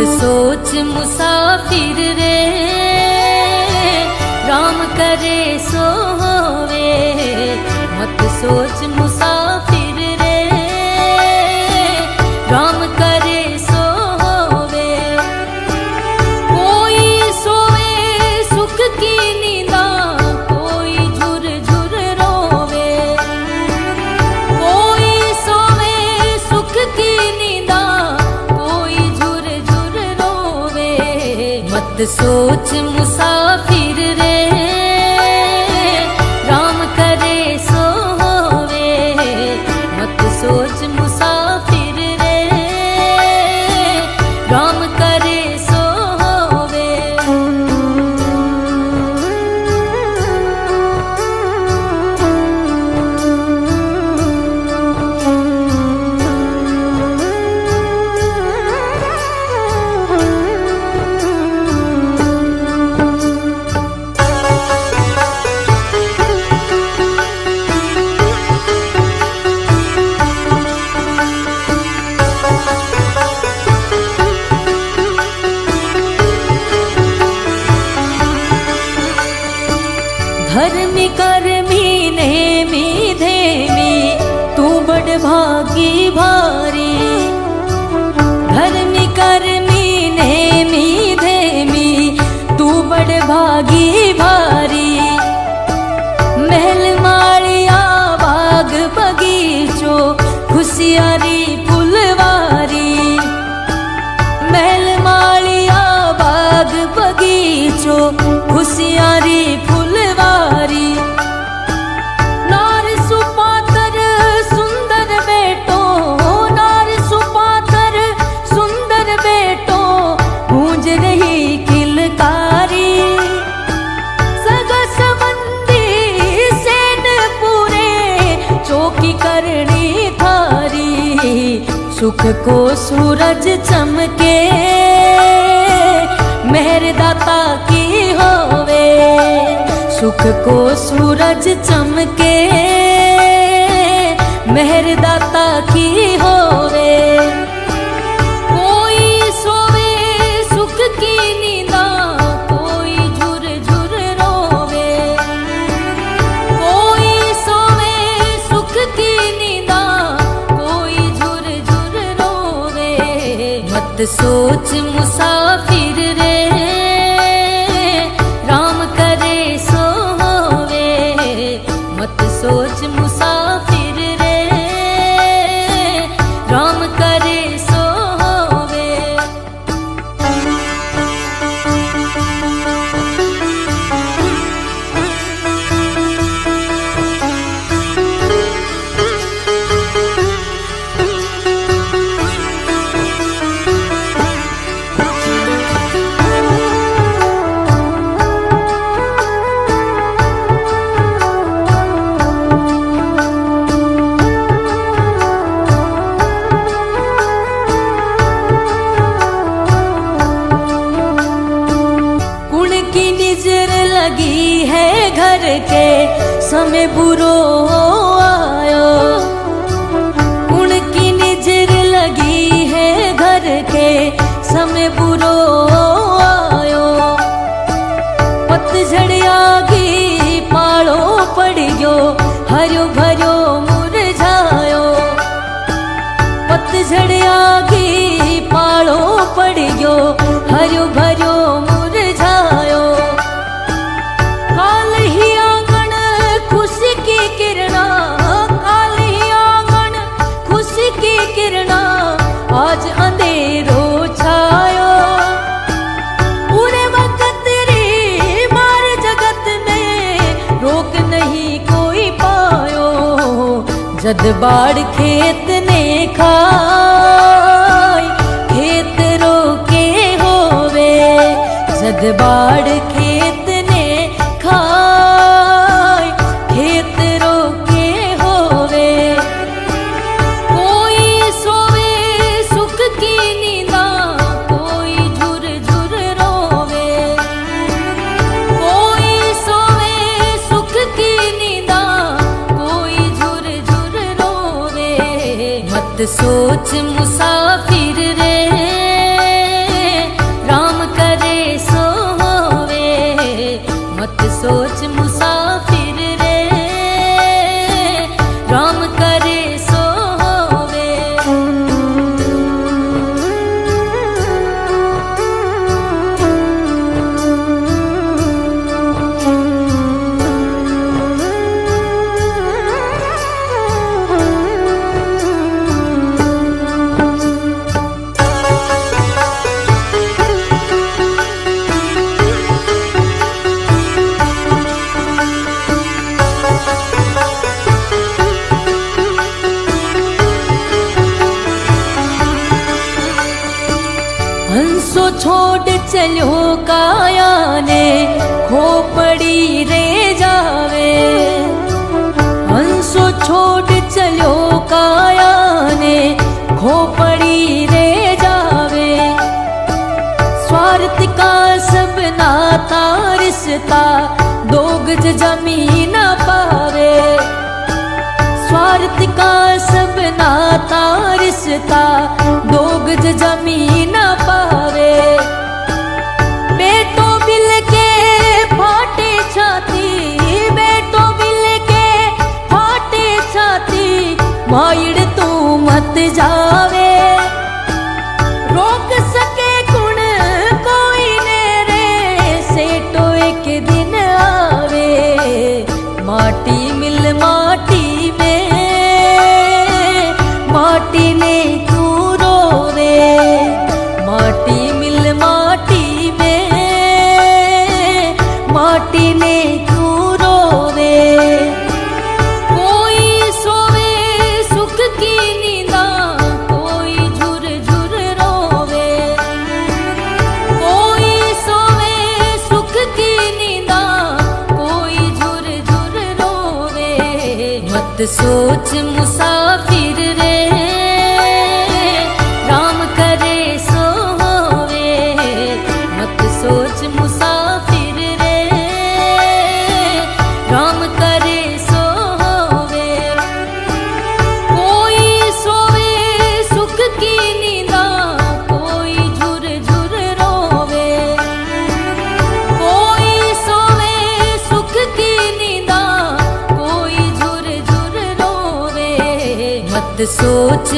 सोच मुसाफिर रे, राम करे सो होवे। मत सोच मुसाफिर रे, राम करे सो होवे। कोई सोवे सुख की नींदा, कोई झुर झुर रोवे। कोई सोवे सुख की नींदा, कोई झुर झुर रोवे। मत सोच मुसाफिर रे, राम करे सो होवे। मत सोच मुसाफिर रे, राम करे सो होवे। धर्मी कर्मी नेमी धेमी, तू बड़ भागी भारी। धर्मी कर्मी नेमी धेमी, तू बड़ भागी भारी। महल मालिया बाग बगीचो, खुशियारी फुलवारी। महल मालिया बाग बगीचो, खुशियारी फुलवारी। नार सुपातर सुंदर बेटो, नार सुपातर सुंदर बेटो, गूंज रही किलकारी। सगा संबंधी सेन पूरे, चौकी करनी थारी। सुख को सूरज चमके, मेहरदाता की होवे। सुख को सूरज चमके, मेहरदाता की होवे। कोई सोवे सुख की नींदा, कोई झुर झुर रोवे। कोई सोवे सुख की नींदा, कोई झुर झुर रोवे। मत सोच मुसाफिर रे, राम करे सो होवे। मत सोच मुसाफिर रे, राम करे सो होवे। लगी है घर के, समय बुरो आयो। उनकी नजर लगी है घर के, समय बुरो आयो। पतझड़ आगी पालो पड़ गयो, हरो भरो मुरझायो। पतझड़ आगी पालो पड़ गयो, हरो भरो मुरझायो। काल ही आंगन खुशी की किरणा, काल ही आंगन खुशी की किरणा, आज अंधेरो छायो। पूरे वक्त री मार जगत में, रोक नहीं कोई पायो। जद बाढ़ खेत ने खाई, खेत रोके होवे। जद बाढ़ खेत खाय, खेत रोके होवे। कोई सोवे सुख की नींदा, कोई झुर झुर रोवे। कोई सोवे सुख की नींदा, कोई झुर झुर रोवे। हंसो छोड़ चलो काया ने खोपड़ी रे जावे। हंसो छोड़ चलो काया ने खोपड़ी रे जावे। स्वार्थ का सब नाता रिश्ता दो गज जमीन पावे। स्वार्थ का सब नाता रिश्ता दो गज जमीन पावे। बेटो बिल के फाटे छाती, बेटो बिल के फाटे छाती, माइड़ तू मत जावे। रोक सके गुण कोई ने रे, सेठो एक दिन आवे। माटी मिल माटी में, माटी ने तू रोवे। माटी मिल माटी में, माटी ने तू रोवे। कोई सोवे सुख की नींदा, कोई झुर झुर रोवे। कोई सोवे सुख की नींदा, कोई झुर झुर रोवे। मत सोच मुसाफिर रे, राम करे सो होवे। मत सोच मुसाफिर रे, राम करे सो होवे। कोई सोवे सुख की नींदा, कोई झुर झुर रोवे। कोई सोवे सुख की नींदा, कोई झुर झुर रोवे। मत सोच